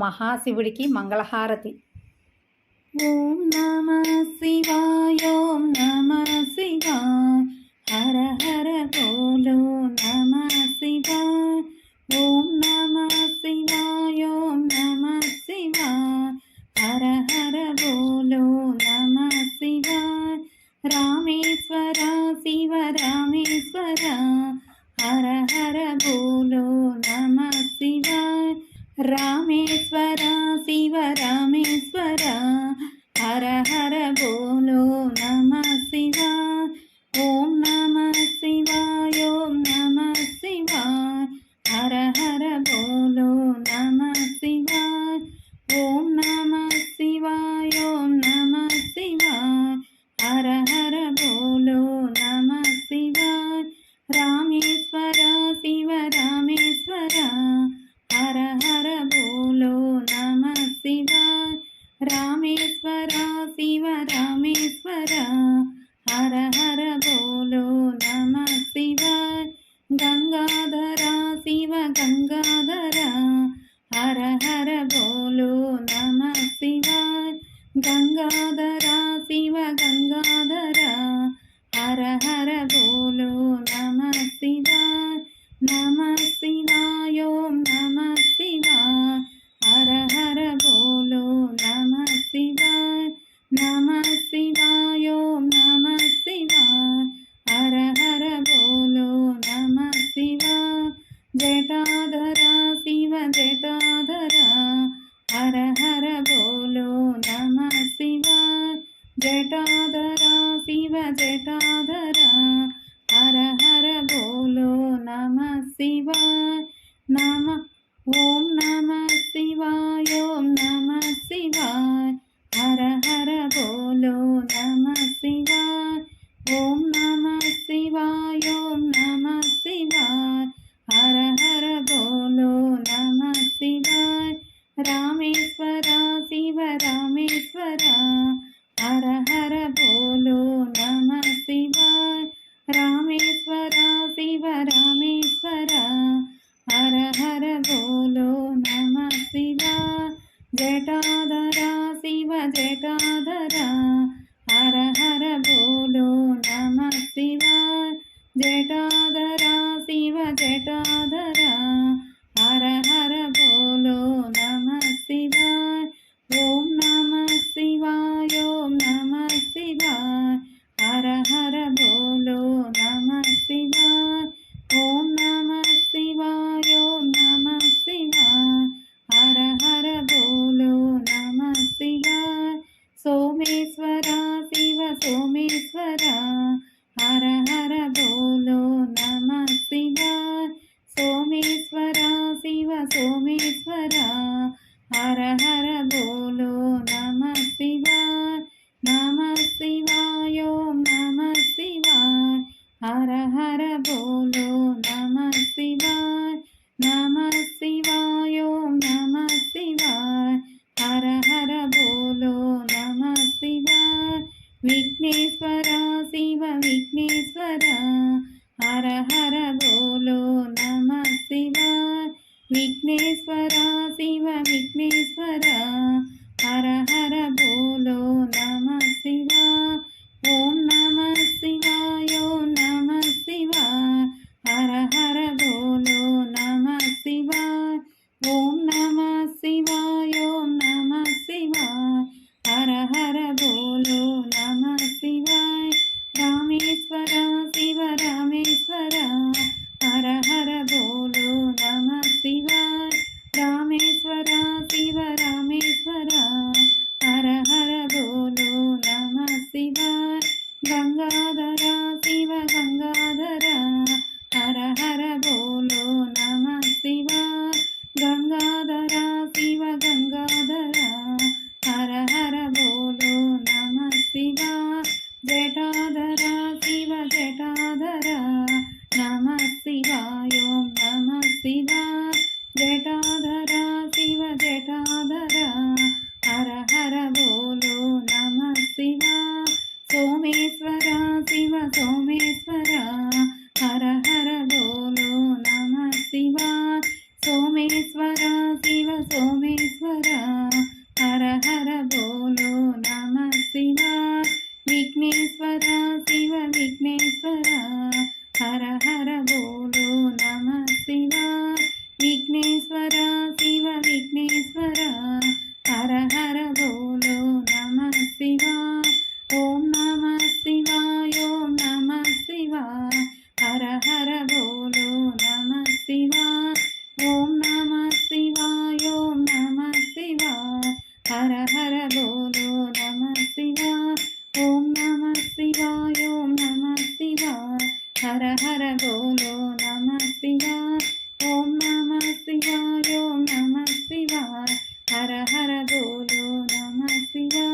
మహాశివుడికి మంగళహారతి. ఓం నమః శివాయ, ఓం నమః శివాయ, హర హర బోలో నమః శివాయ. ఓం నమః శివాయ, ఓం నమః శివాయ, హర హర బోలో నమః శివాయ. రామేశ్వర శివ రామేశ్వర, హర హర బోలో నమః శివాయ. రామేశ్వర శివ రామేశ్వర, హర హర బోలో నమః శివాయ. ఓం నమః శివాయ, ఓం నమః శివాయ, హర హర బోలో నమః శివాయ. ఓం నమః శివాయ, ఓం నమః శివాయ, హర హర బోలో నమః శివాయ. రామేశ్వర శివ రామేశ్వర, హర హర బోలో నమః శివాయ. రామేశ్వర శివ రామేశ్వర, హర హర బోలో నమః శివాయ. గంగాధర శివ గంగాధర, హర హర బోలో నమః శివాయ. గంగాధర శివ గంగాధర, హర హర బోలో నమః శివాయ. నమః శివాయ, ఓం నమః శివాయ, హర హర బోలో నమః శివాయ. నమః శివాయ, ఓం నమః శివాయ, హర హర బోలో నమః శివాయ. జటాధర శివ జటాధర, హర హర బోలో నమః శివాయ. జటాధర శివ జటాధర, హర హర బోలో నమః శివాయ. ఓం నమః శివాయ, ఓం నమః శివాయ, హర హర బోలో నమః శివాయ. ఓం నమః శివాయ, ఓం నమః శివాయ, హర హర బోలో నమః శివాయ. రామేశ్వర శివ రామేశ్వర, హర హర బోలో నమః శివాయ. రామేశ్వర శివ రామేశ్వర, హర హర బోలో నమః శివాయ. జటాధర శివ జటాధర, హర హర బోలో నమః శివాయ. జటాధర శివ జటాధర, హర హర బోలో నమః శివాయ. ఓం నమః శివాయ, ఓం నమః శివాయ, హర హర బోలో నమః శివాయ. ఓం నమః శివాయ, ఓం నమః శివాయ, హర హర బోలో నమః శివాయ. సోమేశ్వర శివ సోమేశ్వర, హర హర బోలో నమః శివాయ. సోమేశ్వర శివ సోమేశ్వర, హర హర బోలో నమః శివాయ. నమః శివాయ, ఓం నమః శివాయ, హర హర బోలో నమః శివాయ. నమః శివాయ, ఓం నమః శివాయ, హర హర బోలో నమః శివాయ. విఘ్నేశ్వర శివ విఘ్నేశ్వర, హర హర బోలో నమః శివాయ. విఘ్నేశ్వర శివ విఘ్నేశ్వర, హర హర బోలో నమః శివాయ. ఓం నమః శివాయ, ఓం నమః శివాయ, హర హర బోలో నమః శివాయ. ఓం నమః శివాయ, ఓం నమః శివాయ, హర హర బోలో నమః శివాయ. రామేశ్వర శివ రామేశ్వర, హర హర బోలో నమః శివాయ. రామేశ్వర శివ రామేశ్వర, హర హర బోలో నమః శివాయ. గంగాధర శివ గంగాధర, హర హర బోలో నమః శివాయ. గంగాధర శివ గంగాధర, హర హర బోలో నమః శివాయ. జటాధర శివ జటాధర, నమః శివాయ, ఓం నమః శివాయ. జటాధర శివ జటాధర, హర హర బోలో నమః శివాయ. సోమేశ్వర శివ సోమేశ్వర, హర హర బోలో నమః శివాయ. సోమేశ్వర శివ సోమేశ్వర, విఘ్నేశ్వర హర హర బోలో నమ శివాయ విఘ్నేశ్వర శివ విఘ్నేశ్వర హర హర బోలో నమ శివాయ విఘ్నేశ్వర శివ విఘ్నేశ్వర హర హర బోలో నమ శివాయ ఓం నమ శివాయ ఓం నమ శివాయ హర హర బోలో నమ శివాయ ఓం నమ శివాయ ఓం నమ శివాయ హర హర బోలో నమ శివాయ ఓం నమ శివాయ ఓం నమ శివాయ హర హర బోలో నమ శివాయ ఓం నమ శివాయ ఓం నమ శివాయ హర హర బోలో నమ శివాయ